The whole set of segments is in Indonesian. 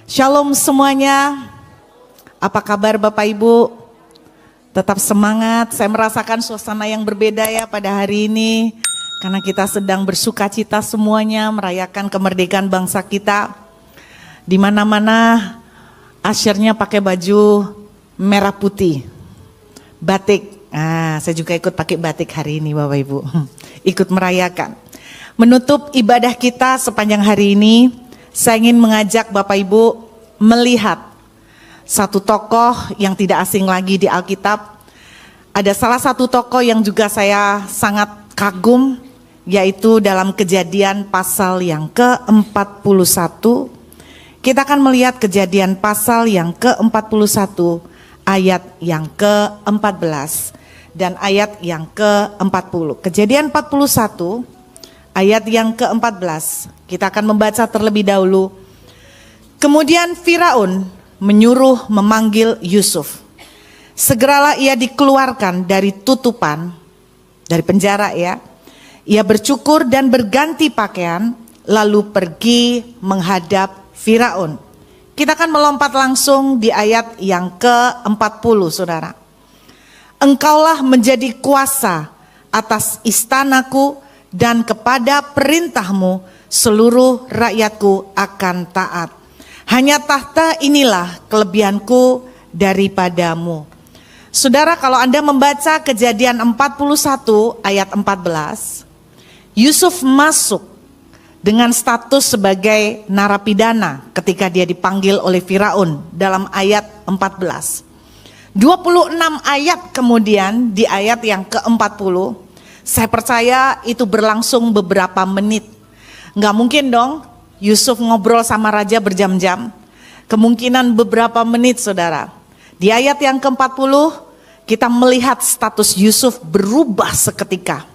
Shalom semuanya. Apa kabar Bapak Ibu? Tetap semangat. Saya merasakan suasana yang berbeda ya pada hari ini. Karena kita sedang bersuka cita semuanya merayakan kemerdekaan bangsa kita. Di mana-mana asyirnya pakai baju merah putih. Batik. Saya juga ikut pakai batik hari ini Bapak Ibu. Ikut merayakan. Menutup ibadah kita sepanjang hari ini, saya ingin mengajak Bapak Ibu melihat satu tokoh yang tidak asing lagi di Alkitab. Ada salah satu tokoh yang juga saya sangat kagum, yaitu dalam Kejadian pasal yang ke-41. Kita akan melihat Kejadian pasal yang ke-41, ayat yang ke-14 dan ayat yang ke-40. Kejadian 41, ayat yang ke-14. Kita akan membaca terlebih dahulu. Kemudian Firaun menyuruh memanggil Yusuf. Segeralah ia dikeluarkan dari tutupan, dari penjara ya. Ia bercukur dan berganti pakaian, lalu pergi menghadap Firaun. Kita akan melompat langsung di ayat yang ke-40, saudara. Engkaulah menjadi kuasa atas istanaku, dan kepada perintahmu seluruh rakyatku akan taat. Hanya tahta inilah kelebihanku daripadamu. Saudara, kalau Anda membaca Kejadian 41 ayat 14, Yusuf masuk dengan status sebagai narapidana ketika dia dipanggil oleh Firaun dalam ayat 14. 26 ayat kemudian di ayat yang ke-40, saya percaya itu berlangsung beberapa menit. Nggak mungkin dong Yusuf ngobrol sama raja berjam-jam. Kemungkinan beberapa menit, saudara. Di ayat yang ke-40 kita melihat status Yusuf berubah seketika.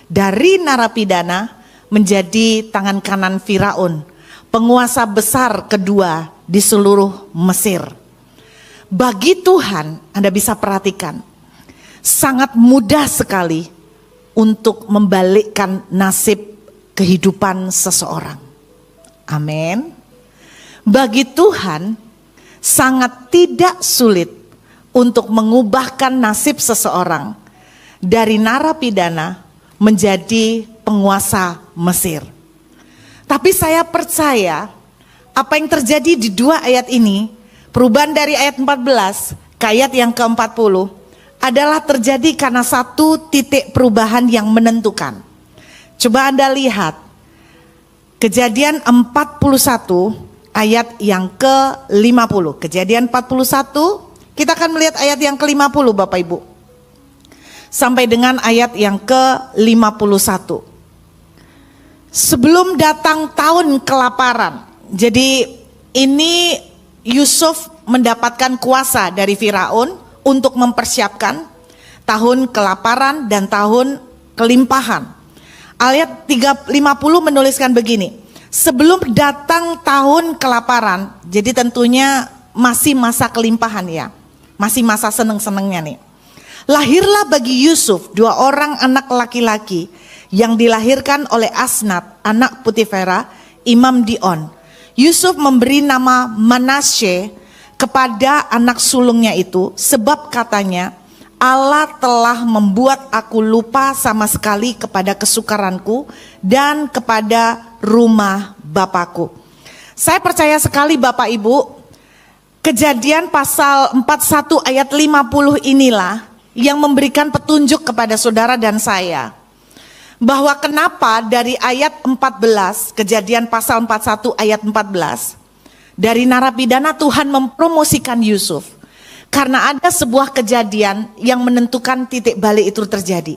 Dari narapidana menjadi tangan kanan Firaun, penguasa besar kedua di seluruh Mesir. Bagi Tuhan, Anda bisa perhatikan, sangat mudah sekali untuk membalikkan nasib kehidupan seseorang. Amin. Bagi Tuhan sangat tidak sulit untuk mengubahkan nasib seseorang dari narapidana menjadi penguasa Mesir. Tapi saya percaya apa yang terjadi di dua ayat ini, perubahan dari ayat 14 ke ayat yang ke-40, adalah terjadi karena satu titik perubahan yang menentukan. Coba Anda lihat Kejadian 41 ayat yang ke-50. Kejadian 41, kita akan melihat ayat yang ke-50 Bapak Ibu. Sampai dengan ayat yang ke-51. Sebelum datang tahun kelaparan. Jadi ini Yusuf mendapatkan kuasa dari Firaun untuk mempersiapkan tahun kelaparan dan tahun kelimpahan. Ayat 50 menuliskan begini, sebelum datang tahun kelaparan, jadi tentunya masih masa kelimpahan ya, masih masa seneng-senengnya nih. Lahirlah bagi Yusuf dua orang anak laki-laki yang dilahirkan oleh Asnat, anak Putifera, imam Dion. Yusuf memberi nama Manasye kepada anak sulungnya itu, sebab katanya, Allah telah membuat aku lupa sama sekali kepada kesukaranku dan kepada rumah Bapakku. Saya percaya sekali Bapak Ibu, Kejadian pasal 41 ayat 50 inilah yang memberikan petunjuk kepada saudara dan saya, bahwa kenapa dari ayat 14, Kejadian pasal 41 ayat 14, dari narapidana Tuhan mempromosikan Yusuf. Karena ada sebuah kejadian yang menentukan titik balik itu terjadi.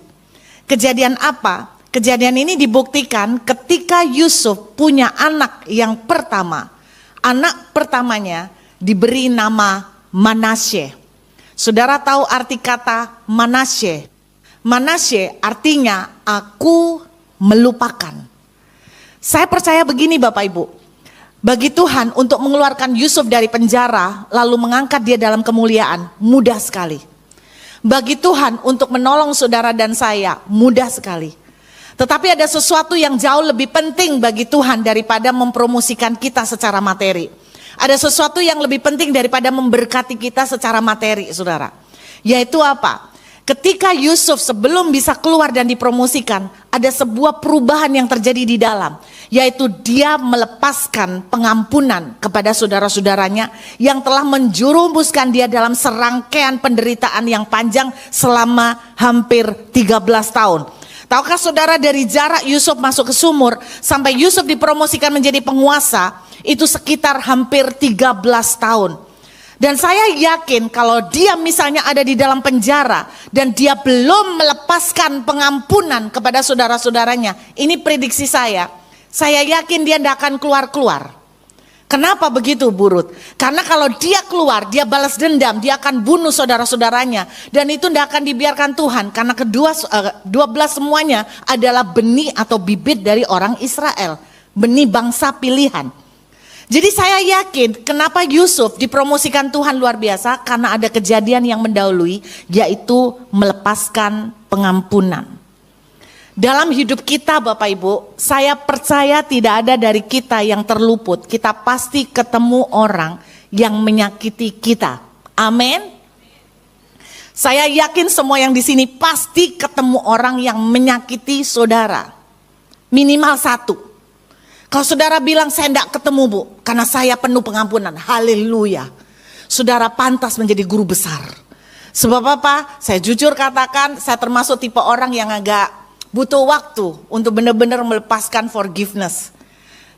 Kejadian apa? Kejadian ini dibuktikan ketika Yusuf punya anak yang pertama. Anak pertamanya diberi nama Manasye. Saudara tahu arti kata Manasye? Manasye artinya aku melupakan. Saya percaya begini Bapak Ibu. Bagi Tuhan untuk mengeluarkan Yusuf dari penjara lalu mengangkat dia dalam kemuliaan mudah sekali. Bagi Tuhan untuk menolong saudara dan saya mudah sekali. Tetapi ada sesuatu yang jauh lebih penting bagi Tuhan daripada mempromosikan kita secara materi. Ada sesuatu yang lebih penting daripada memberkati kita secara materi, saudara. Yaitu apa? Ketika Yusuf sebelum bisa keluar dan dipromosikan, ada sebuah perubahan yang terjadi di dalam. Yaitu dia melepaskan pengampunan kepada saudara-saudaranya yang telah menjerumuskan dia dalam serangkaian penderitaan yang panjang selama hampir 13 tahun. Tahukah saudara, dari jarak Yusuf masuk ke sumur sampai Yusuf dipromosikan menjadi penguasa, itu sekitar hampir 13 tahun. Dan saya yakin kalau dia misalnya ada di dalam penjara dan dia belum melepaskan pengampunan kepada saudara-saudaranya, ini prediksi saya yakin dia tidak akan keluar-keluar. Kenapa begitu, Burut? Karena kalau dia keluar, dia balas dendam, dia akan bunuh saudara-saudaranya. Dan itu tidak akan dibiarkan Tuhan, karena 12 semuanya adalah benih atau bibit dari orang Israel, benih bangsa pilihan. Jadi saya yakin kenapa Yusuf dipromosikan Tuhan luar biasa, karena ada kejadian yang mendahului, yaitu melepaskan pengampunan. Dalam hidup kita Bapak Ibu, saya percaya tidak ada dari kita yang terluput. Kita pasti ketemu orang yang menyakiti kita. Amin. Saya yakin semua yang di sini pasti ketemu orang yang menyakiti saudara. Minimal satu. Kalau saudara bilang saya tidak ketemu Bu, karena saya penuh pengampunan, haleluya. Saudara pantas menjadi guru besar. Sebab apa? Saya jujur katakan, saya termasuk tipe orang yang agak butuh waktu untuk benar-benar melepaskan forgiveness.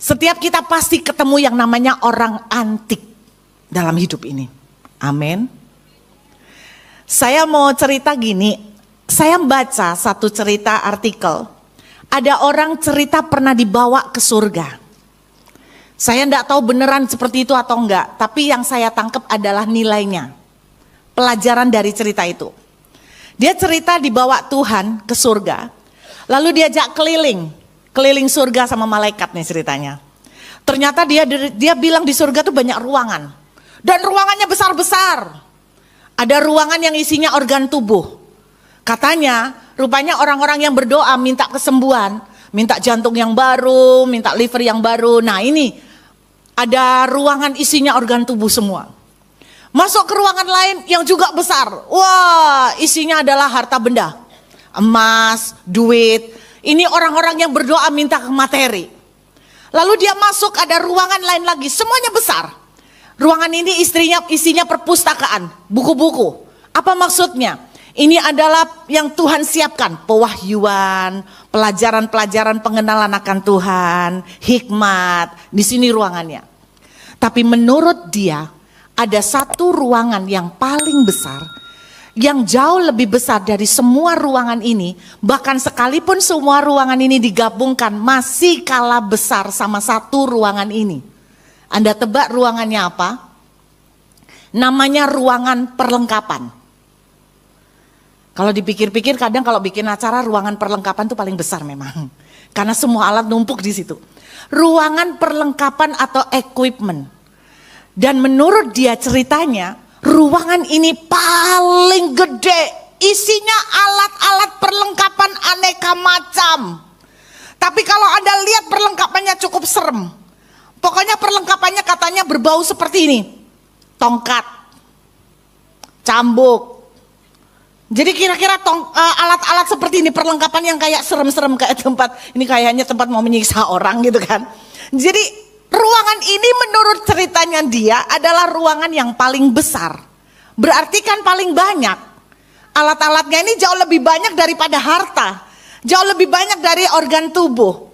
Setiap kita pasti ketemu yang namanya orang antik dalam hidup ini. Amin. Saya mau cerita gini, saya baca satu cerita artikel. Ada orang cerita pernah dibawa ke surga. Saya tidak tahu beneran seperti itu atau enggak, tapi yang saya tangkap adalah nilainya. Pelajaran dari cerita itu. Dia cerita dibawa Tuhan ke surga, lalu diajak keliling surga sama malaikat nih ceritanya. Ternyata dia bilang di surga tuh banyak ruangan, dan ruangannya besar-besar. Ada ruangan yang isinya organ tubuh. Katanya, rupanya orang-orang yang berdoa minta kesembuhan, minta jantung yang baru, minta liver yang baru. Nah ini, ada ruangan isinya organ tubuh semua. Masuk ke ruangan lain yang juga besar. Wah, isinya adalah harta benda. Emas, duit. Ini orang-orang yang berdoa minta ke materi. Lalu dia masuk, ada ruangan lain lagi, semuanya besar. Ruangan ini isinya perpustakaan, buku-buku. Apa maksudnya? Ini adalah yang Tuhan siapkan, pewahyuan, pelajaran-pelajaran pengenalan akan Tuhan, hikmat, di sini ruangannya. Tapi menurut dia, ada satu ruangan yang paling besar, yang jauh lebih besar dari semua ruangan ini, bahkan sekalipun semua ruangan ini digabungkan, masih kalah besar sama satu ruangan ini. Anda tebak ruangannya apa? Namanya ruangan perlengkapan. Kalau dipikir-pikir kadang kalau bikin acara ruangan perlengkapan itu paling besar memang. Karena semua alat numpuk di situ. Ruangan perlengkapan atau equipment. Dan menurut dia ceritanya, ruangan ini paling gede. Isinya alat-alat perlengkapan aneka macam. Tapi kalau Anda lihat perlengkapannya cukup serem. Pokoknya perlengkapannya katanya berbau seperti ini. Tongkat, cambuk. Jadi kira-kira alat-alat seperti ini, perlengkapan yang kayak serem-serem, kayak ini kayaknya tempat mau menyiksa orang gitu kan. Jadi ruangan ini menurut ceritanya dia adalah ruangan yang paling besar. Berarti kan paling banyak. Alat-alatnya ini jauh lebih banyak daripada harta. Jauh lebih banyak dari organ tubuh.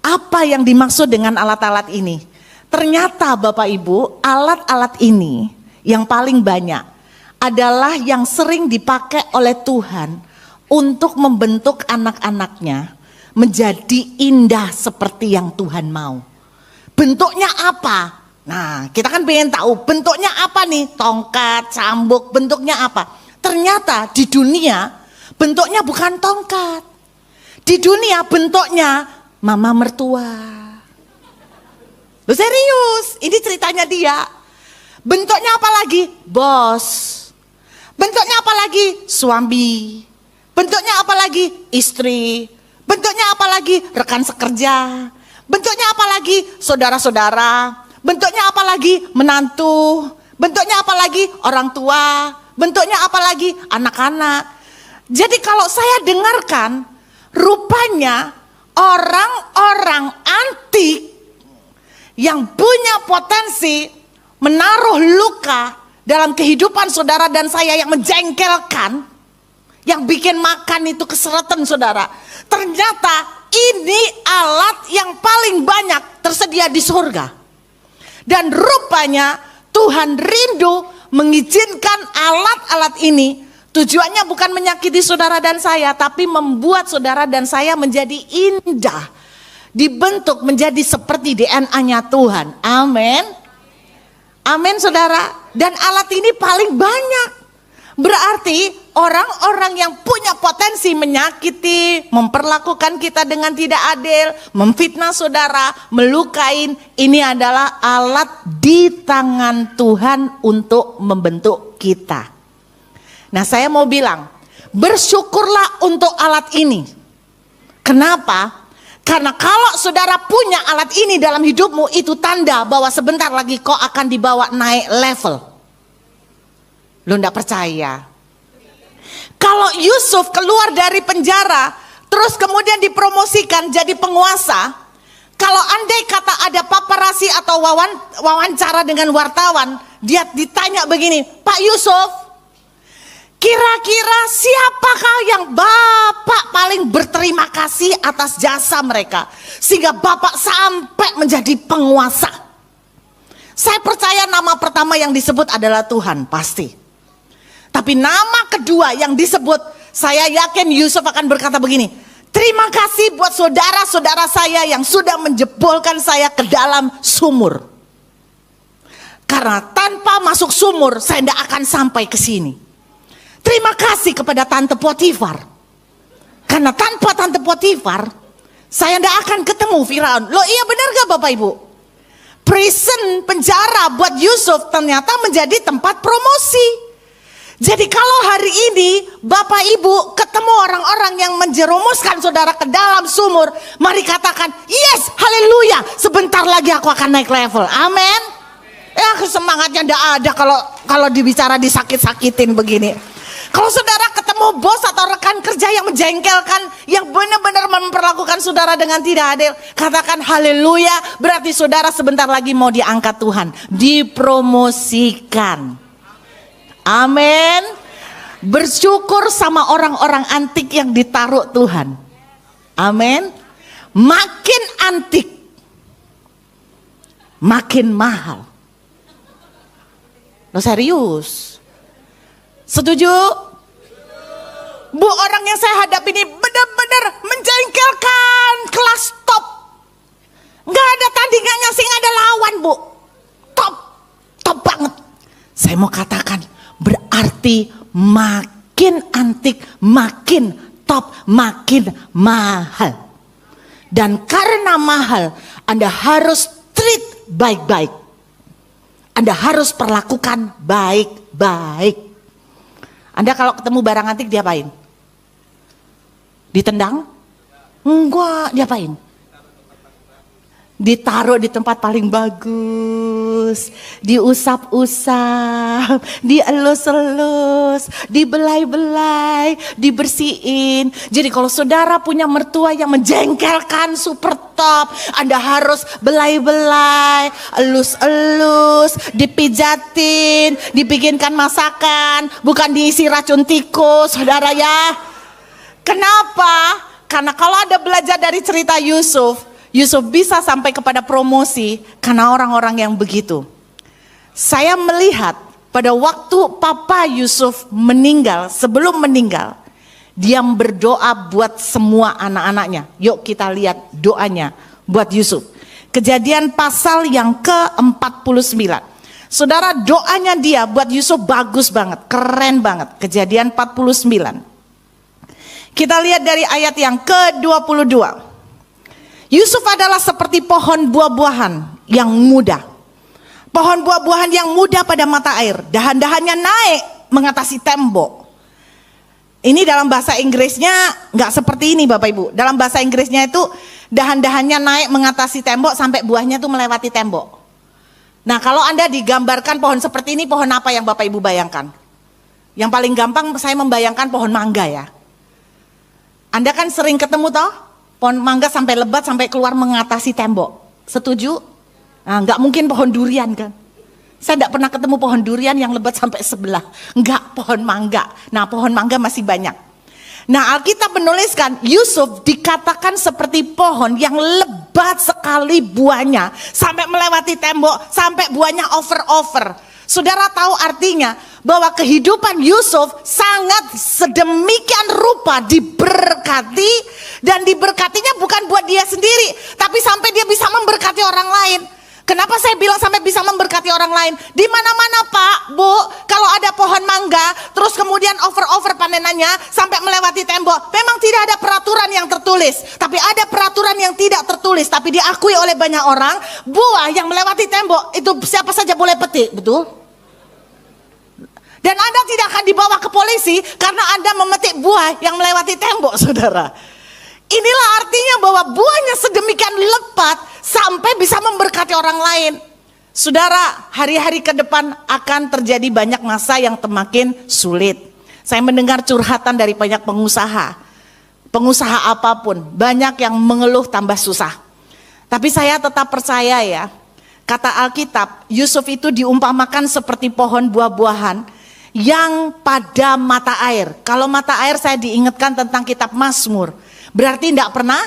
Apa yang dimaksud dengan alat-alat ini? Ternyata Bapak Ibu, alat-alat ini yang paling banyak adalah yang sering dipakai oleh Tuhan untuk membentuk anak-anaknya menjadi indah seperti yang Tuhan mau. Bentuknya apa? Nah, kita kan pengen tahu bentuknya apa nih? Tongkat, cambuk, bentuknya apa? Ternyata di dunia bentuknya bukan tongkat. Di dunia bentuknya mama mertua. Loh serius, ini ceritanya dia. Bentuknya apa lagi? Bos. Bentuknya apa lagi? Suami. Bentuknya apa lagi? Istri. Bentuknya apa lagi? Rekan sekerja. Bentuknya apa lagi? Saudara-saudara. bentuknya apa lagi? Menantu, bentuknya apa lagi? Orang tua, bentuknya apa lagi? Anak-anak. Jadi kalau saya dengarkan, rupanya orang-orang antik yang punya potensi menaruh luka dalam kehidupan saudara dan saya yang menjengkelkan, yang bikin makan itu keseretan saudara. Ternyata ini alat yang paling banyak tersedia di surga. Dan rupanya Tuhan rindu mengizinkan alat-alat ini, tujuannya bukan menyakiti saudara dan saya, tapi membuat saudara dan saya menjadi indah, dibentuk menjadi seperti DNA-nya Tuhan. Amin. Amin saudara. Dan alat ini paling banyak. Berarti orang-orang yang punya potensi menyakiti, memperlakukan kita dengan tidak adil, memfitnah saudara, melukain, ini adalah alat di tangan Tuhan untuk membentuk kita. Nah, saya mau bilang, bersyukurlah untuk alat ini. Kenapa? Karena kalau saudara punya alat ini dalam hidupmu, itu tanda bahwa sebentar lagi kau akan dibawa naik level. Lu enggak percaya? Kalau Yusuf keluar dari penjara, terus kemudian dipromosikan jadi penguasa, kalau andai kata ada paparasi atau wawancara dengan wartawan, dia ditanya begini, Pak Yusuf, kira-kira siapakah yang Bapak paling berterima kasih atas jasa mereka, sehingga Bapak sampai menjadi penguasa? Saya percaya nama pertama yang disebut adalah Tuhan, pasti. Tapi nama kedua yang disebut, saya yakin Yusuf akan berkata begini, terima kasih buat saudara-saudara saya yang sudah menjebolkan saya ke dalam sumur. Karena tanpa masuk sumur, saya tidak akan sampai ke sini. Terima kasih kepada Tante Potifar. Karena tanpa Tante Potifar, saya tidak akan ketemu Firaun. Loh iya benar gak Bapak Ibu? Prison, penjara buat Yusuf ternyata menjadi tempat promosi. Jadi kalau hari ini Bapak Ibu ketemu orang-orang yang menjerumuskan saudara ke dalam sumur, mari katakan, yes, haleluya, sebentar lagi aku akan naik level. Amin. Ya semangatnya tidak ada kalau dibicara disakit-sakitin begini. Kalau saudara ketemu bos atau rekan kerja yang menjengkelkan, yang benar-benar memperlakukan saudara dengan tidak adil, katakan haleluya, berarti saudara sebentar lagi mau diangkat Tuhan, dipromosikan. Amin. Bersyukur sama orang-orang antik yang ditaruh Tuhan. Amin. Makin antik, makin mahal. Lo serius? Setuju? Bu, orang yang saya hadapi ini benar-benar menjengkelkan, kelas top. Nggak ada tandingannya, sih nggak ada lawan bu. Top banget. Saya mau katakan, berarti makin antik, makin top, makin mahal. Dan karena mahal, Anda harus treat baik-baik. Anda harus perlakukan baik-baik. Anda kalau ketemu barang antik diapain? Ditendang? Enggak, diapain? Ditaruh di tempat paling bagus, diusap-usap, dielus-elus, dibelai-belai, dibersihin. Jadi kalau saudara punya mertua yang menjengkelkan super top, Anda harus belai-belai, elus-elus, dipijatin, dibikinkan masakan, bukan diisi racun tikus, saudara ya. Kenapa? Karena kalau Anda belajar dari cerita Yusuf bisa sampai kepada promosi karena orang-orang yang begitu. Saya melihat pada waktu Papa Yusuf meninggal, sebelum meninggal, dia berdoa buat semua anak-anaknya. Yuk kita lihat doanya buat Yusuf. Kejadian pasal yang ke-49. Saudara, doanya dia buat Yusuf bagus banget, keren banget. Kejadian 49. Kita lihat dari ayat yang ke-22. Yusuf adalah seperti pohon buah-buahan yang muda. Pohon buah-buahan yang muda pada mata air. Dahan-dahannya naik mengatasi tembok. Ini dalam bahasa Inggrisnya nggak seperti ini Bapak Ibu. Dalam bahasa Inggrisnya itu dahan-dahannya naik mengatasi tembok sampai buahnya tuh melewati tembok. Nah, kalau Anda digambarkan pohon seperti ini, pohon apa yang Bapak Ibu bayangkan? Yang paling gampang saya membayangkan pohon mangga ya. Anda kan sering ketemu toh, pohon mangga sampai lebat sampai keluar mengatasi tembok. Setuju? Nah, nggak mungkin pohon durian kan? Saya tidak pernah ketemu pohon durian yang lebat sampai sebelah. Enggak, pohon mangga. Nah, pohon mangga masih banyak. Nah, Alkitab menuliskan Yusuf dikatakan seperti pohon yang lebat sekali buahnya. Sampai melewati tembok, sampai buahnya over-over. Saudara tahu artinya bahwa kehidupan Yusuf sangat sedemikian rupa diberkati. Dan diberkatinya bukan buat dia sendiri, tapi sampai dia bisa memberkati orang lain. Kenapa saya bilang sampai bisa memberkati orang lain? Di mana-mana Pak, Bu, kalau ada pohon mangga, terus kemudian over-over panenannya sampai melewati tembok, memang tidak ada peraturan yang tertulis, tapi ada peraturan yang tidak tertulis, tapi diakui oleh banyak orang, buah yang melewati tembok itu siapa saja boleh petik, betul? Dan Anda tidak akan dibawa ke polisi karena Anda memetik buah yang melewati tembok, saudara. Inilah artinya bahwa buahnya sedemikian lebat sampai bisa memberkati orang lain. Saudara, hari-hari ke depan akan terjadi banyak masa yang semakin sulit. Saya mendengar curhatan dari banyak pengusaha. Pengusaha apapun, banyak yang mengeluh tambah susah. Tapi saya tetap percaya ya, kata Alkitab, Yusuf itu diumpamakan seperti pohon buah-buahan yang pada mata air. Kalau mata air saya diingatkan tentang kitab Mazmur. Berarti tidak pernah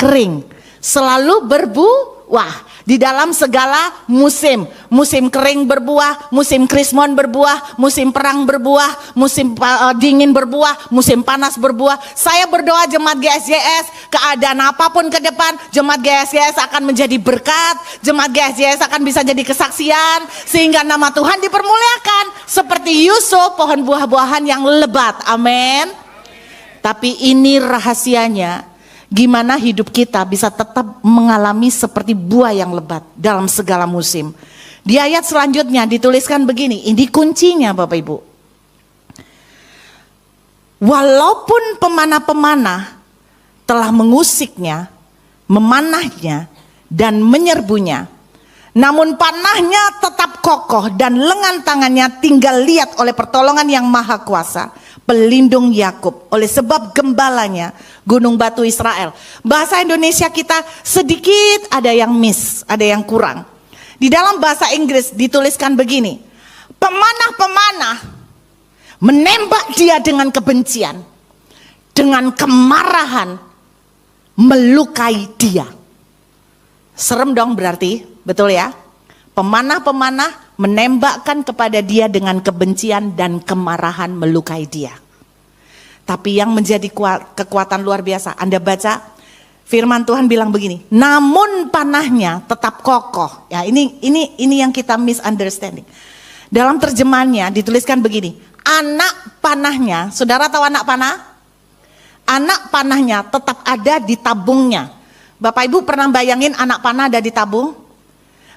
kering, selalu berbuah di dalam segala musim. Musim kering berbuah, musim krismon berbuah, musim perang berbuah, musim dingin berbuah, musim panas berbuah. Saya berdoa jemaat GSJS, keadaan apapun ke depan, jemaat GSJS akan menjadi berkat, jemaat GSJS akan bisa jadi kesaksian, sehingga nama Tuhan dipermuliakan. Seperti Yusuf, pohon buah-buahan yang lebat, amin. Tapi ini rahasianya, gimana hidup kita bisa tetap mengalami seperti buah yang lebat dalam segala musim. Di ayat selanjutnya dituliskan begini, ini kuncinya Bapak Ibu. Walaupun pemanah-pemanah telah mengusiknya, memanahnya, dan menyerbunya, namun panahnya tetap kokoh dan lengan tangannya tinggal lihat oleh pertolongan yang maha kuasa, pelindung Yakub, oleh sebab gembalanya gunung batu Israel. Bahasa Indonesia kita sedikit ada yang miss, ada yang kurang. Di dalam bahasa Inggris dituliskan begini, pemanah-pemanah menembak dia dengan kebencian, dengan kemarahan melukai dia. Serem dong berarti, betul ya? Pemanah-pemanah menembakkan kepada dia dengan kebencian dan kemarahan melukai dia. Tapi yang menjadi kekuatan luar biasa, Anda baca firman Tuhan bilang begini, namun panahnya tetap kokoh. Ya, ini yang kita misunderstanding. Dalam terjemahannya dituliskan begini, anak panahnya, saudara tahu anak panah? Anak panahnya tetap ada di tabungnya. Bapak Ibu pernah bayangin anak panah ada di tabung?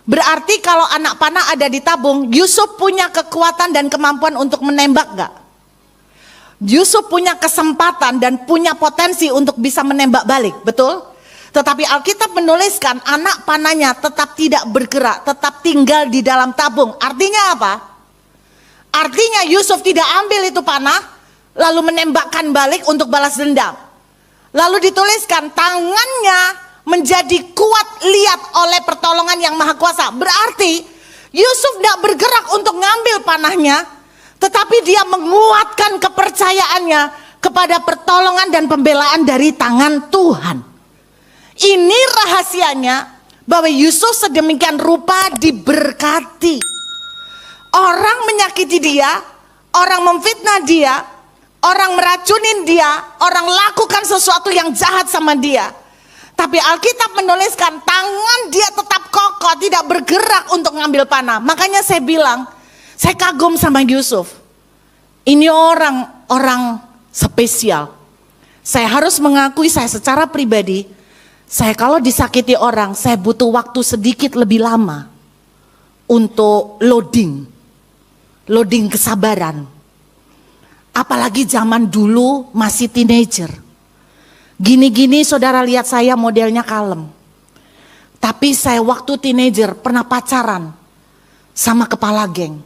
Berarti kalau anak panah ada di tabung, Yusuf punya kekuatan dan kemampuan untuk menembak gak? Yusuf punya kesempatan dan punya potensi untuk bisa menembak balik, betul? Tetapi Alkitab menuliskan anak panahnya tetap tidak bergerak, tetap tinggal di dalam tabung. Artinya apa? Artinya Yusuf tidak ambil itu panah, lalu menembakkan balik untuk balas dendam. Lalu dituliskan tangannya menjadi kuat lihat oleh pertolongan yang maha kuasa. Berarti Yusuf tidak bergerak untuk ngambil panahnya, tetapi dia menguatkan kepercayaannya kepada pertolongan dan pembelaan dari tangan Tuhan. Ini rahasianya bahwa Yusuf sedemikian rupa diberkati. Orang menyakiti dia, orang memfitnah dia, orang meracunin dia, orang lakukan sesuatu yang jahat sama dia. Tapi Alkitab menuliskan tangan dia tetap kokoh, tidak bergerak untuk ngambil panah. Makanya saya bilang, saya kagum sama Yusuf. Ini orang spesial. Saya harus mengakui saya secara pribadi, saya kalau disakiti orang, saya butuh waktu sedikit lebih lama untuk loading kesabaran. Apalagi zaman dulu masih teenager. Gini-gini saudara lihat saya modelnya kalem. Tapi saya waktu teenager pernah pacaran sama kepala geng.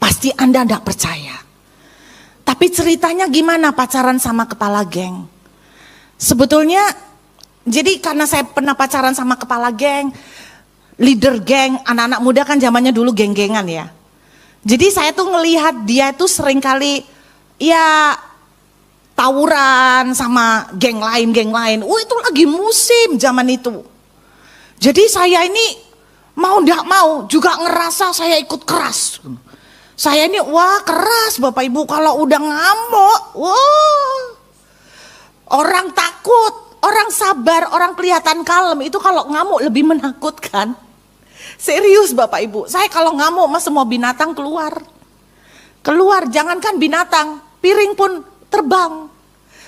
Pasti Anda tidak percaya. Tapi ceritanya gimana pacaran sama kepala geng? Sebetulnya, jadi karena saya pernah pacaran sama kepala geng, leader geng, anak-anak muda kan zamannya dulu geng-gengan ya. Jadi saya tuh ngelihat dia tuh seringkali ya tawuran sama geng lain. Itu lagi musim zaman itu. Jadi saya ini mau ndak mau juga ngerasa saya ikut keras. Saya ini keras Bapak Ibu kalau udah ngamuk. Orang takut, orang sabar, orang kelihatan kalem. Itu kalau ngamuk lebih menakutkan. Serius Bapak Ibu, saya kalau ngamuk semua binatang keluar. Keluar, jangankan binatang, piring pun terbang.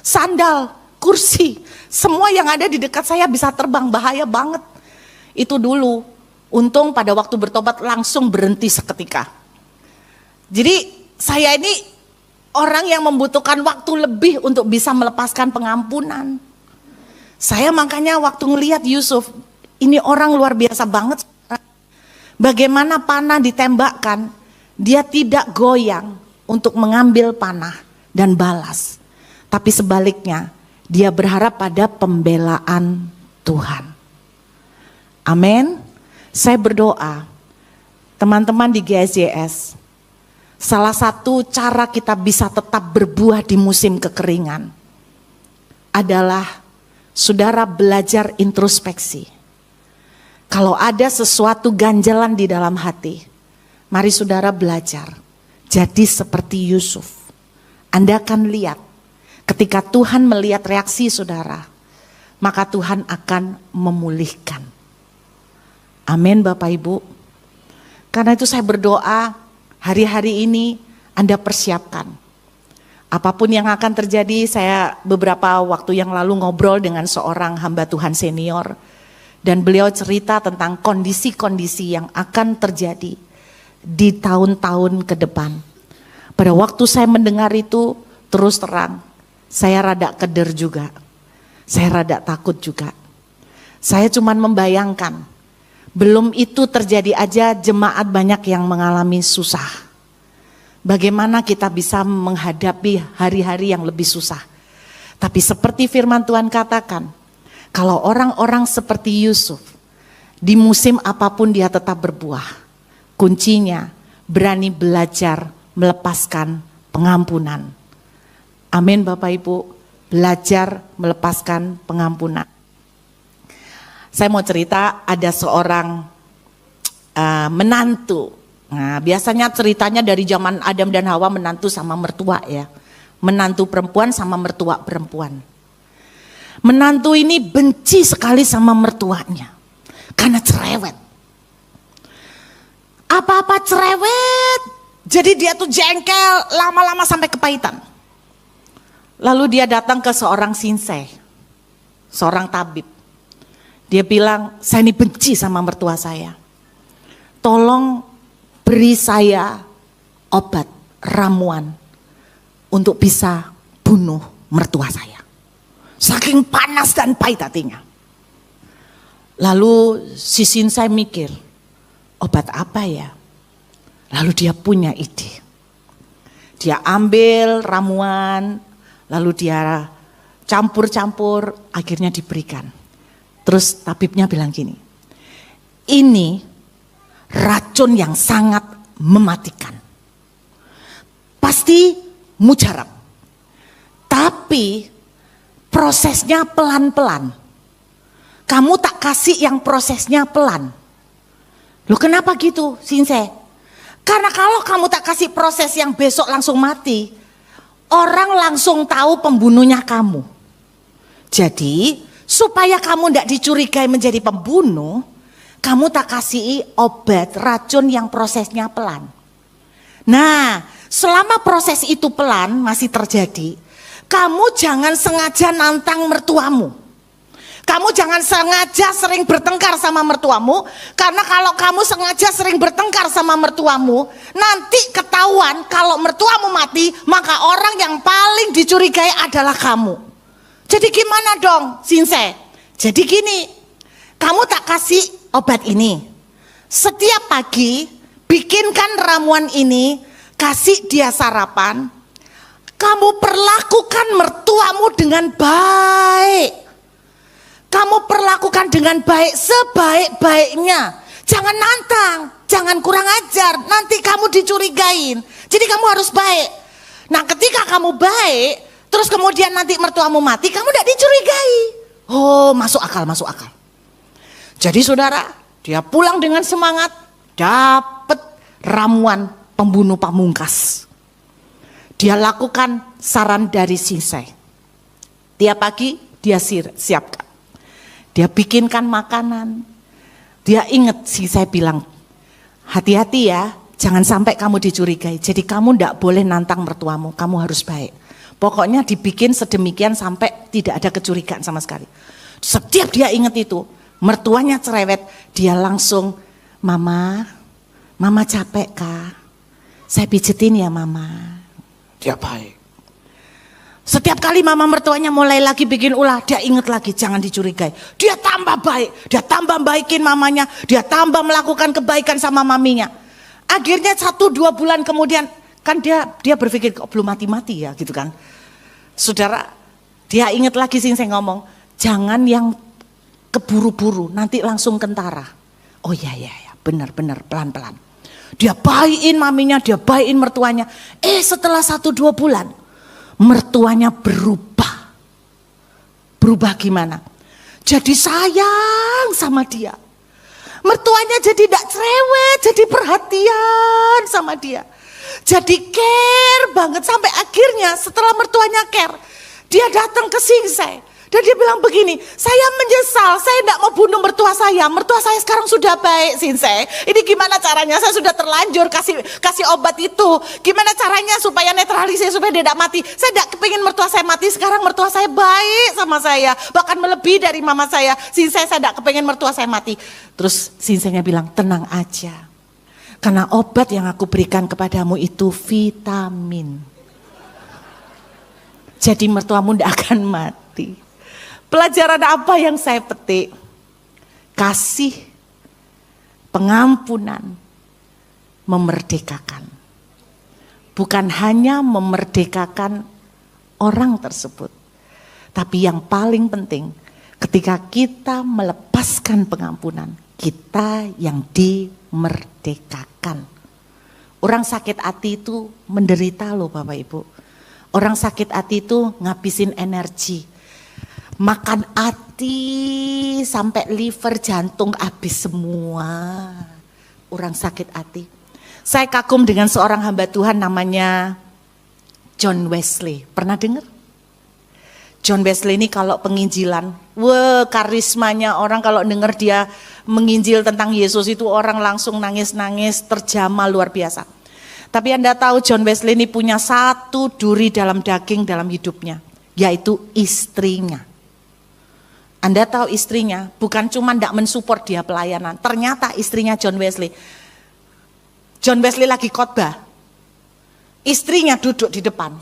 Sandal, kursi, semua yang ada di dekat saya bisa terbang, bahaya banget. Itu dulu, untung pada waktu bertobat langsung berhenti seketika. Jadi saya ini orang yang membutuhkan waktu lebih untuk bisa melepaskan pengampunan. Saya makanya waktu ngelihat Yusuf, ini orang luar biasa banget. Bagaimana panah ditembakkan, dia tidak goyang untuk mengambil panah dan balas. Tapi sebaliknya, dia berharap pada pembelaan Tuhan. Amin. Saya berdoa, teman-teman di GSJS, salah satu cara kita bisa tetap berbuah di musim kekeringan adalah saudara belajar introspeksi. Kalau ada sesuatu ganjalan di dalam hati, mari saudara belajar jadi seperti Yusuf. Anda akan lihat ketika Tuhan melihat reaksi saudara, maka Tuhan akan memulihkan. Amin Bapak Ibu. Karena itu saya berdoa hari-hari ini Anda persiapkan. Apapun yang akan terjadi, saya beberapa waktu yang lalu ngobrol dengan seorang hamba Tuhan senior. Dan beliau cerita tentang kondisi-kondisi yang akan terjadi di tahun-tahun ke depan. Pada waktu saya mendengar itu, terus terang, saya rada keder juga. Saya rada takut juga. Saya cuman membayangkan, belum itu terjadi aja jemaat banyak yang mengalami susah. Bagaimana kita bisa menghadapi hari-hari yang lebih susah. Tapi seperti firman Tuhan katakan, kalau orang-orang seperti Yusuf, di musim apapun dia tetap berbuah. Kuncinya berani belajar melepaskan pengampunan. Amin Bapak Ibu, belajar melepaskan pengampunan. Saya mau cerita ada seorang menantu. Nah, biasanya ceritanya dari zaman Adam dan Hawa menantu sama mertua ya. Menantu perempuan sama mertua perempuan. Menantu ini benci sekali sama mertuanya karena cerewet. Apa-apa cerewet, jadi dia tuh jengkel lama-lama sampai kepahitan. Lalu dia datang ke seorang sinsei, seorang tabib. Dia bilang, saya ini benci sama mertua saya. Tolong beri saya obat, ramuan untuk bisa bunuh mertua saya. Saking panas dan pahit hatinya. Lalu si sinsei mikir, obat apa ya? Lalu dia punya ide. Dia ambil ramuan, lalu dia campur-campur, akhirnya diberikan. Terus tabibnya bilang gini, ini racun yang sangat mematikan. Pasti mujarab. Tapi prosesnya pelan-pelan. Kamu tak kasih yang prosesnya pelan. Loh kenapa gitu sinsei? Karena kalau kamu tak kasih proses yang besok langsung mati, orang langsung tahu pembunuhnya kamu. Jadi supaya kamu tidak dicurigai menjadi pembunuh, kamu tak kasih obat racun yang prosesnya pelan. Nah selama proses itu pelan masih terjadi, kamu jangan sengaja nantang mertuamu. Kamu jangan sengaja sering bertengkar sama mertuamu. Karena kalau kamu sengaja sering bertengkar sama mertuamu, nanti ketahuan kalau mertuamu mati, maka orang yang paling dicurigai adalah kamu. Jadi gimana dong sinsei? Jadi gini, kamu tak kasih obat ini, Setiap pagi bikinkan ramuan ini, kasih dia sarapan. Kamu perlakukan mertuamu dengan baik. Kamu perlakukan dengan baik, sebaik-baiknya. Jangan nantang, jangan kurang ajar, nanti kamu dicurigain. Jadi kamu harus baik. Nah, ketika kamu baik, terus kemudian nanti mertuamu mati, kamu tidak dicurigai. Oh, masuk akal, masuk akal. Jadi saudara, dia pulang dengan semangat, dapat ramuan pembunuh pamungkas. Dia lakukan saran dari Sinsai. Tiap pagi dia siapkan. Dia bikinkan makanan. Dia ingat Sinsai bilang, hati-hati ya, jangan sampai kamu dicurigai. Jadi kamu tidak boleh nantang mertuamu, kamu harus baik. Pokoknya dibikin sedemikian sampai tidak ada kecurigaan sama sekali. Setiap dia ingat itu, mertuanya cerewet, dia langsung, Mama capek kah? Saya pijetin ya Mama. Dia baik. Setiap kali mama mertuanya mulai lagi bikin ulah, dia ingat lagi, jangan dicurigai. Dia tambah baik, dia tambah baikin mamanya, dia tambah melakukan kebaikan sama maminya. Akhirnya 1-2 bulan kemudian, kan dia berpikir kok belum mati-mati ya gitu kan. Saudara, dia ingat lagi sih saya ngomong, jangan yang keburu-buru, nanti langsung kentara. Oh ya, benar-benar pelan-pelan. Dia baikin maminya, dia baikin mertuanya. Setelah 1-2 bulan, mertuanya berubah. Berubah gimana? Jadi sayang sama dia. Mertuanya jadi tidak cerewet, jadi perhatian sama dia. Jadi care banget sampai akhirnya setelah mertuanya care, dia datang ke Sinsai. Dan dia bilang begini, saya menyesal, saya tidak mau bunuh mertua saya sekarang sudah baik Sinsai. Ini gimana caranya, saya sudah terlanjur kasih obat itu. Gimana caranya supaya netralisir, supaya dia tidak mati. Saya tidak kepingin mertua saya mati, sekarang mertua saya baik sama saya. Bahkan melebihi dari mama saya. Sinsai, saya tidak kepingin mertua saya mati. Terus Sinsainya bilang, tenang aja. Karena obat yang aku berikan kepadamu itu vitamin. Jadi mertuamu tidak akan mati. Pelajaran apa yang saya petik? Kasih, pengampunan, memerdekakan. Bukan hanya memerdekakan orang tersebut. Tapi yang paling penting, ketika kita melepaskan pengampunan, kita yang dimerdekakan. Orang sakit hati itu menderita loh Bapak Ibu. Orang sakit hati itu ngabisin energi. Makan hati sampai liver, jantung habis semua. Orang sakit hati. Saya kagum dengan seorang hamba Tuhan namanya John Wesley. Pernah dengar? John Wesley ini kalau penginjilan, karismanya orang kalau dengar dia menginjil tentang Yesus itu orang langsung nangis-nangis, terjamah luar biasa. Tapi Anda tahu John Wesley ini punya satu duri dalam daging dalam hidupnya, yaitu istrinya. Anda tahu istrinya bukan cuma tidak mensupport dia pelayanan. Ternyata istrinya John Wesley lagi khotbah. Istrinya duduk di depan.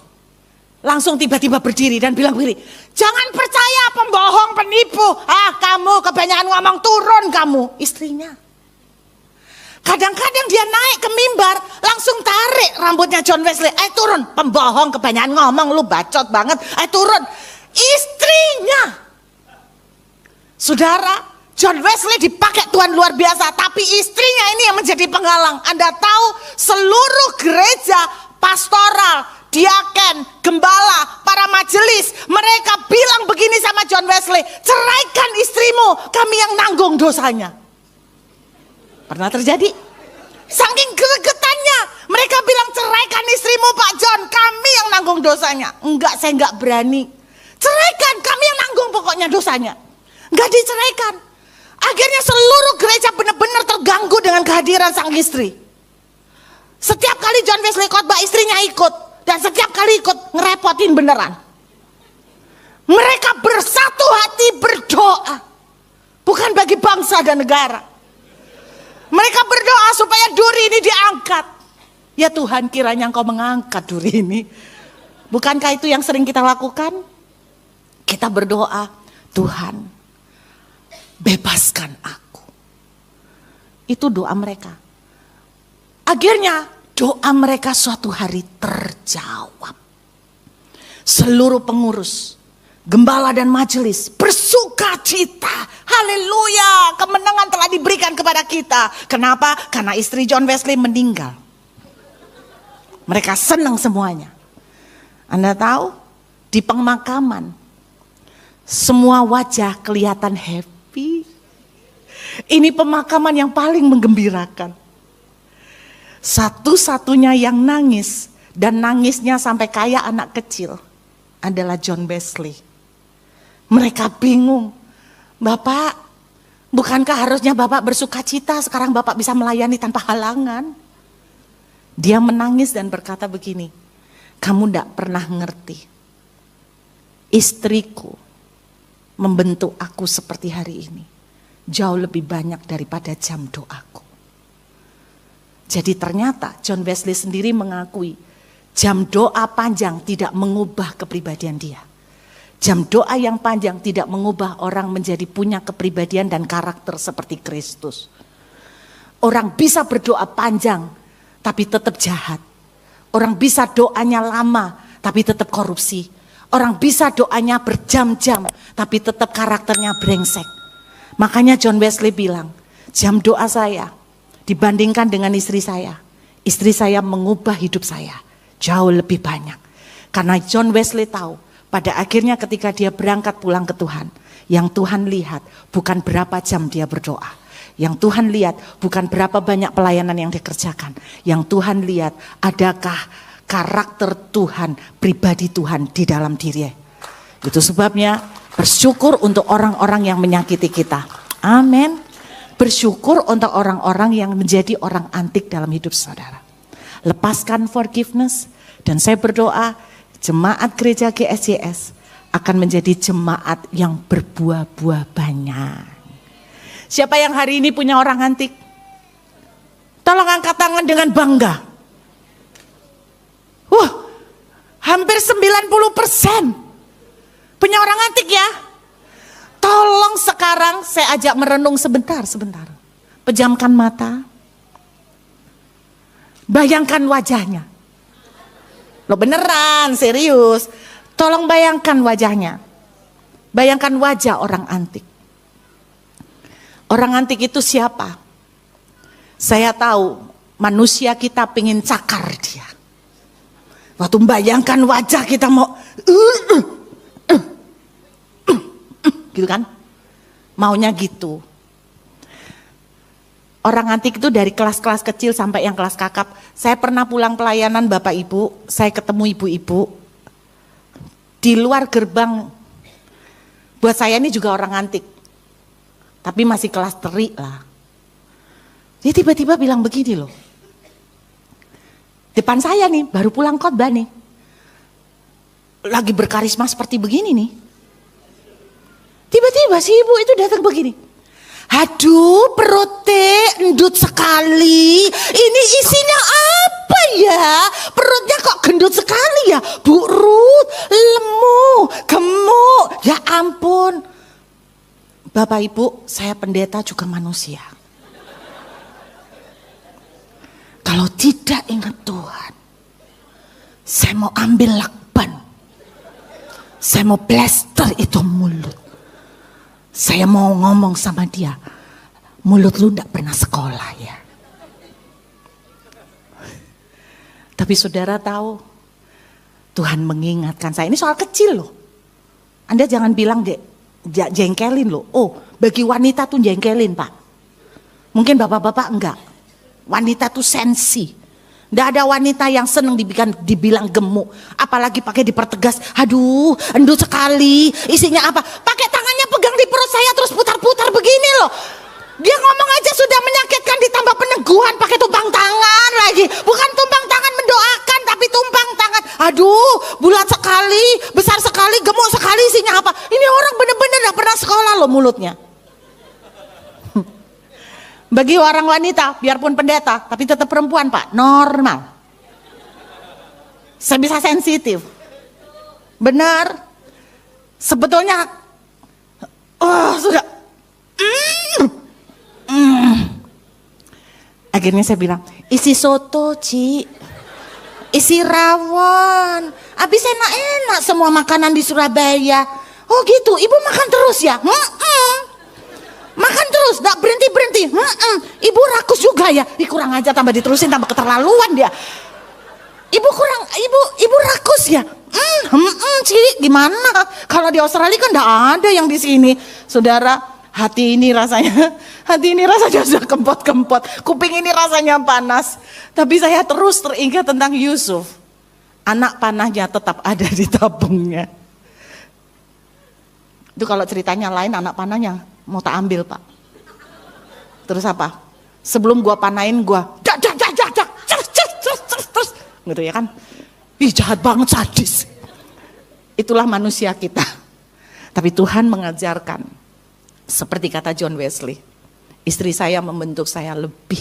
Langsung tiba-tiba berdiri dan bilang begini, jangan percaya pembohong, penipu. Kamu kebanyakan ngomong, turun kamu. Istrinya. Kadang-kadang dia naik ke mimbar, langsung tarik rambutnya John Wesley. Turun, pembohong, kebanyakan ngomong, lu bacot banget. Turun. Istrinya. Saudara, John Wesley dipakai Tuhan luar biasa, tapi istrinya ini yang menjadi penghalang. Anda tahu seluruh gereja, pastoral, diaken, gembala, para majelis, mereka bilang begini sama John Wesley, ceraikan istrimu, kami yang nanggung dosanya. Pernah terjadi? Saking gregetannya, mereka bilang ceraikan istrimu Pak John, kami yang nanggung dosanya. Enggak, saya enggak berani. Ceraikan, kami yang nanggung pokoknya dosanya. Enggak diceraikan. Akhirnya seluruh gereja benar-benar terganggu dengan kehadiran sang istri. Setiap kali John Wesley khotbah, istrinya ikut. Dan setiap kali ikut, ngerepotin beneran. Mereka bersatu hati berdoa. Bukan bagi bangsa dan negara. Mereka berdoa supaya duri ini diangkat. Ya Tuhan, kiranya Engkau mengangkat duri ini. Bukankah itu yang sering kita lakukan? Kita berdoa, Tuhan, bebaskan aku. Itu doa mereka. Akhirnya doa mereka suatu hari terjawab. Seluruh pengurus, gembala dan majelis bersuka cita. Haleluya, kemenangan telah diberikan kepada kita. Kenapa? Karena istri John Wesley meninggal. Mereka senang semuanya. Anda tahu, di pemakaman semua wajah kelihatan happy. Ini pemakaman yang paling menggembirakan. Satu-satunya yang nangis, dan nangisnya sampai kayak anak kecil, adalah John Wesley. Mereka bingung. Bapak, bukankah harusnya Bapak bersuka cita, sekarang Bapak bisa melayani tanpa halangan? Dia menangis dan berkata begini, kamu tidak pernah ngerti. Istriku membentuk aku seperti hari ini jauh lebih banyak daripada jam doaku. Jadi ternyata John Wesley sendiri mengakui jam doa panjang tidak mengubah kepribadian dia. Jam doa yang panjang tidak mengubah orang menjadi punya kepribadian dan karakter seperti Kristus. Orang bisa berdoa panjang tapi tetap jahat. Orang bisa doanya lama tapi tetap korupsi. Orang bisa doanya berjam-jam tapi tetap karakternya brengsek. Makanya John Wesley bilang, jam doa saya dibandingkan dengan istri saya mengubah hidup saya jauh lebih banyak. Karena John Wesley tahu, pada akhirnya ketika dia berangkat pulang ke Tuhan, yang Tuhan lihat bukan berapa jam dia berdoa. Yang Tuhan lihat bukan berapa banyak pelayanan yang dikerjakan. Yang Tuhan lihat adakah karakter Tuhan, pribadi Tuhan di dalam diri. Itu sebabnya bersyukur untuk orang-orang yang menyakiti kita. Amin. Bersyukur untuk orang-orang yang menjadi orang antik dalam hidup saudara. Lepaskan forgiveness, dan saya berdoa jemaat gereja GSJS akan menjadi jemaat yang berbuah-buah banyak. Siapa yang hari ini punya orang antik? Tolong angkat tangan dengan bangga. Hampir 90% punya orang antik ya. Tolong sekarang saya ajak merenung sebentar. Pejamkan mata. Bayangkan wajahnya. Loh beneran, serius. Tolong bayangkan wajahnya. Bayangkan wajah orang antik. Orang antik itu siapa? Saya tahu manusia kita pengen cakar dia. Waktu membayangkan wajah kita mau gitu kan? Maunya gitu. Orang antik itu dari kelas-kelas kecil sampai yang kelas kakap. Saya pernah pulang pelayanan Bapak Ibu, saya ketemu ibu-ibu. Di luar gerbang, buat saya ini juga orang antik. Tapi masih kelas teri lah. Dia tiba-tiba bilang begini loh. Depan saya nih, baru pulang khotbah nih. Lagi berkarisma seperti begini nih. Tiba-tiba si ibu itu datang begini. Aduh perutnya endut sekali, ini isinya apa ya? Perutnya kok gendut sekali ya? Bu Ruth, lemu, gemuk, ya ampun. Bapak Ibu, saya pendeta juga manusia. Kalau tidak ingat Tuhan, saya mau ambil lakban. Saya mau plaster itu mulut. Saya mau ngomong sama dia, mulut lu gak pernah sekolah ya. Tapi saudara tahu, Tuhan mengingatkan saya, ini soal kecil loh. Anda jangan bilang jengkelin loh. Oh, bagi wanita tuh jengkelin Pak. Mungkin bapak-bapak enggak. Wanita tuh sensi. Nggak ada wanita yang senang dibilang gemuk, apalagi pakai dipertegas. Aduh, endut sekali. Isinya apa? Pakai tangannya pegang di perut saya terus putar-putar begini loh. Dia ngomong aja sudah menyakitkan, ditambah peneguhan pakai tumpang tangan lagi. Bukan tumpang tangan mendoakan, tapi tumpang tangan. Aduh, bulat sekali, besar sekali, gemuk sekali. Isinya apa? Ini orang bener-bener nggak pernah sekolah loh mulutnya. Bagi orang wanita, biarpun pendeta, tapi tetap perempuan Pak, normal. Saya bisa sensitif. Benar. Sebetulnya, sudah. Akhirnya saya bilang, isi soto, Ci. Isi rawon. Habis enak-enak semua makanan di Surabaya. Oh gitu, ibu makan terus ya? Makan terus, gak berhenti-berhenti. Ibu rakus juga ya? Kurang aja, tambah diterusin, tambah keterlaluan dia. Ibu rakus ya? Ci, gimana? Kalau di Australia kan gak ada yang di sini. Saudara, hati ini rasanya sudah kempot-kempot. Kuping ini rasanya panas. Tapi saya terus teringat tentang Yusuf. Anak panahnya tetap ada di tabungnya. Itu kalau ceritanya lain, anak panahnya mau tak ambil, Pak. Terus apa? Sebelum gua panain gua terus gitu ya kan. Ih, jahat banget, sadis. Itulah manusia kita. Tapi Tuhan mengajarkan, seperti kata John Wesley, istri saya membentuk saya lebih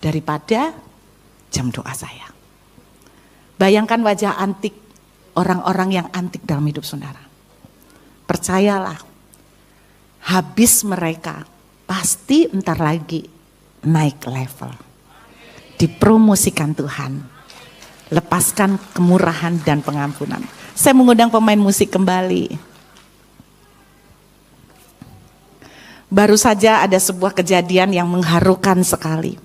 daripada jam doa saya. Bayangkan wajah antik, orang-orang yang antik dalam hidup saudara. Percayalah, habis mereka pasti entar lagi naik level. Dipromosikan Tuhan. Lepaskan kemurahan dan pengampunan. Saya mengundang pemain musik kembali. Baru saja ada sebuah kejadian yang mengharukan sekali.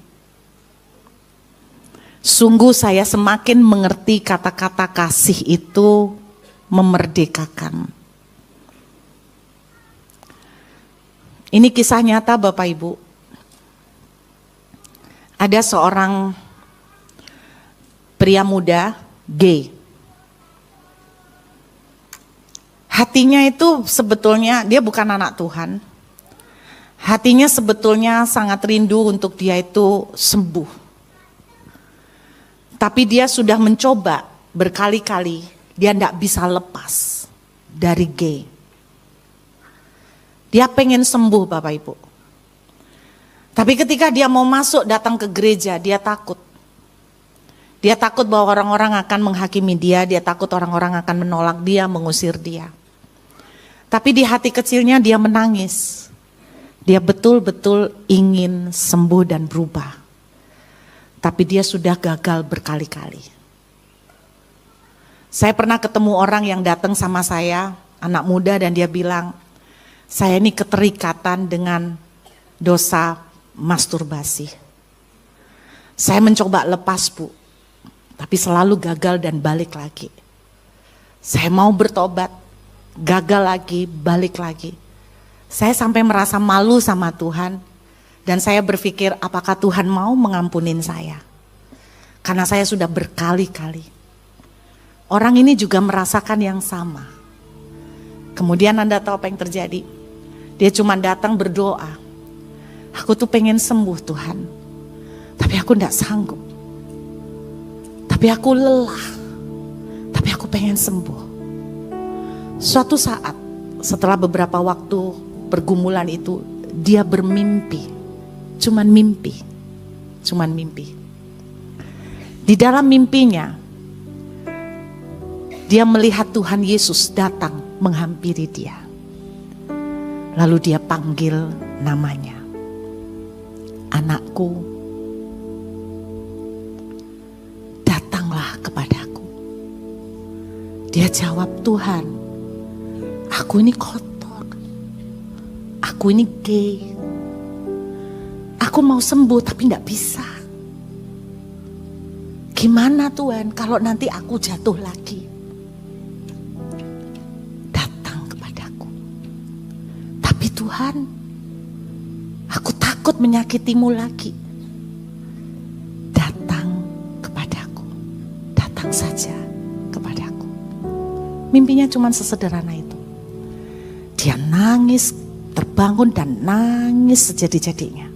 Sungguh saya semakin mengerti kata-kata kasih itu memerdekakan. Ini kisah nyata Bapak Ibu. Ada seorang pria muda gay. Hatinya itu sebetulnya dia bukan anak Tuhan. Hatinya sebetulnya sangat rindu untuk dia itu sembuh. Tapi dia sudah mencoba berkali-kali, dia tidak bisa lepas dari gay. Dia pengen sembuh Bapak Ibu. Tapi ketika dia mau masuk datang ke gereja, dia takut. Dia takut bahwa orang-orang akan menghakimi dia, dia takut orang-orang akan menolak dia, mengusir dia. Tapi di hati kecilnya dia menangis. Dia betul-betul ingin sembuh dan berubah. Tapi dia sudah gagal berkali-kali. Saya pernah ketemu orang yang datang sama saya, anak muda, dan dia bilang, saya ini keterikatan dengan dosa masturbasi. Saya mencoba lepas Bu, tapi selalu gagal dan balik lagi. Saya mau bertobat, gagal lagi, balik lagi. Saya sampai merasa malu sama Tuhan, dan saya berpikir apakah Tuhan mau mengampunin saya? Karena saya sudah berkali-kali. Orang ini juga merasakan yang sama. Kemudian Anda tahu apa yang terjadi? Dia cuma datang berdoa. Aku tuh pengen sembuh Tuhan, tapi aku gak sanggup. Tapi aku lelah, tapi aku pengen sembuh. Suatu saat, setelah beberapa waktu pergumulan itu, dia bermimpi. Cuman mimpi. Di dalam mimpinya, dia melihat Tuhan Yesus datang menghampiri dia. Lalu dia panggil namanya. Anakku, datanglah kepadaku. Dia jawab, Tuhan, aku ini kotor. Aku ini gay. Aku mau sembuh tapi gak bisa. Gimana Tuhan kalau nanti aku jatuh lagi? Datang kepadaku. Tapi Tuhan, aku takut menyakitimu lagi. Datang kepadaku. Datang saja kepadaku. Mimpinya cuma sesederhana itu. Dia nangis, terbangun dan nangis sejadi-jadinya.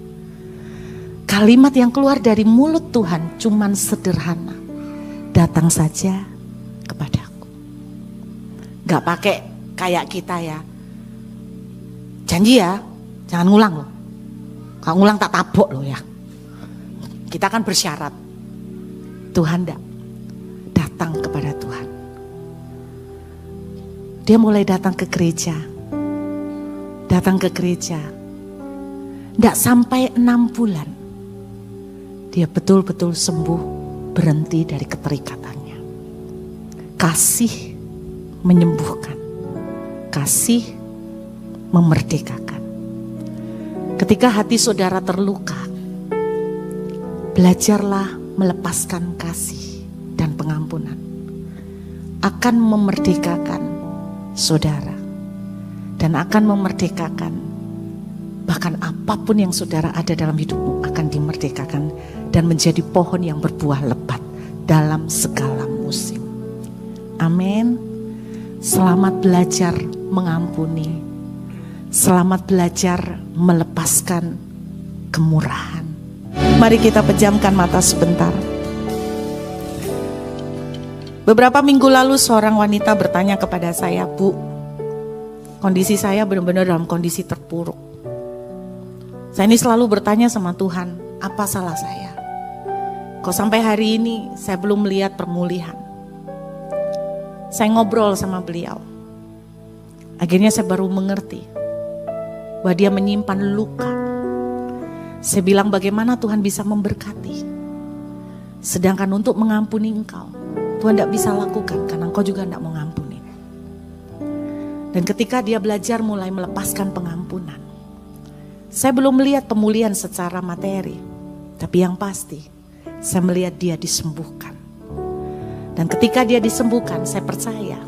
Kalimat yang keluar dari mulut Tuhan cuman sederhana. Datang saja kepadaku. Gak pakai kayak kita ya. Janji ya, jangan ngulang loh. Kalau ngulang tak tabok loh ya. Kita kan bersyarat. Tuhan datang kepada Tuhan. Dia mulai datang ke gereja. Datang ke gereja. Tidak sampai 6 bulan. dia betul-betul sembuh, berhenti dari keterikatannya. Kasih menyembuhkan, kasih memerdekakan. Ketika hati saudara terluka, belajarlah melepaskan kasih dan pengampunan. Akan memerdekakan saudara dan akan memerdekakan bahkan apapun yang saudara ada dalam hidupmu akan dimerdekakan dan menjadi pohon yang berbuah lebat dalam segala musim. Amin. Selamat belajar mengampuni. Selamat belajar melepaskan kemurahan. Mari kita pejamkan mata sebentar. Beberapa minggu lalu seorang wanita bertanya kepada saya, "Bu, kondisi saya benar-benar dalam kondisi terpuruk. Saya ini selalu bertanya sama Tuhan, apa salah saya? Kok sampai hari ini saya belum melihat pemulihan?" Saya ngobrol sama beliau. Akhirnya saya baru mengerti bahwa dia menyimpan luka. Saya bilang, bagaimana Tuhan bisa memberkati, sedangkan untuk mengampuni engkau Tuhan tidak bisa lakukan karena engkau juga tidak mau ngampuni. Dan ketika dia belajar mulai melepaskan pengampunan, saya belum melihat pemulihan secara materi, tapi yang pasti saya melihat dia disembuhkan. Dan ketika dia disembuhkan, saya percaya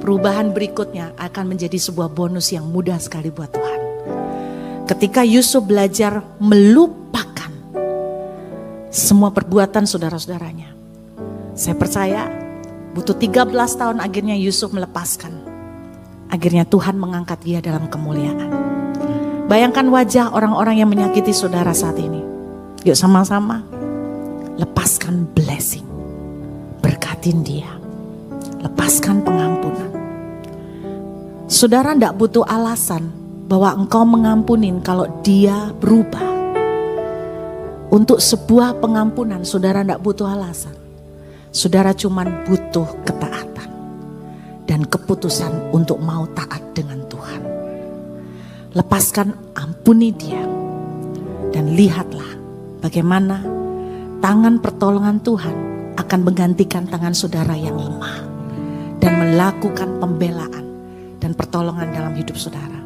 perubahan berikutnya akan menjadi sebuah bonus yang mudah sekali buat Tuhan. Ketika Yusuf belajar melupakan semua perbuatan saudara-saudaranya, saya percaya butuh 13 tahun akhirnya Yusuf melepaskan. Akhirnya Tuhan mengangkat dia dalam kemuliaan. Bayangkan wajah orang-orang yang menyakiti saudara saat ini. Yuk sama-sama lepaskan blessing. Berkatin dia, lepaskan pengampunan. Saudara tidak butuh alasan bahwa engkau mengampunin kalau dia berubah. Untuk sebuah pengampunan saudara tidak butuh alasan. Saudara cuman butuh ketaatan dan keputusan untuk mau taat dengan Tuhan. Lepaskan, ampuni dia, dan lihatlah bagaimana tangan pertolongan Tuhan akan menggantikan tangan saudara yang lemah dan melakukan pembelaan dan pertolongan dalam hidup saudara.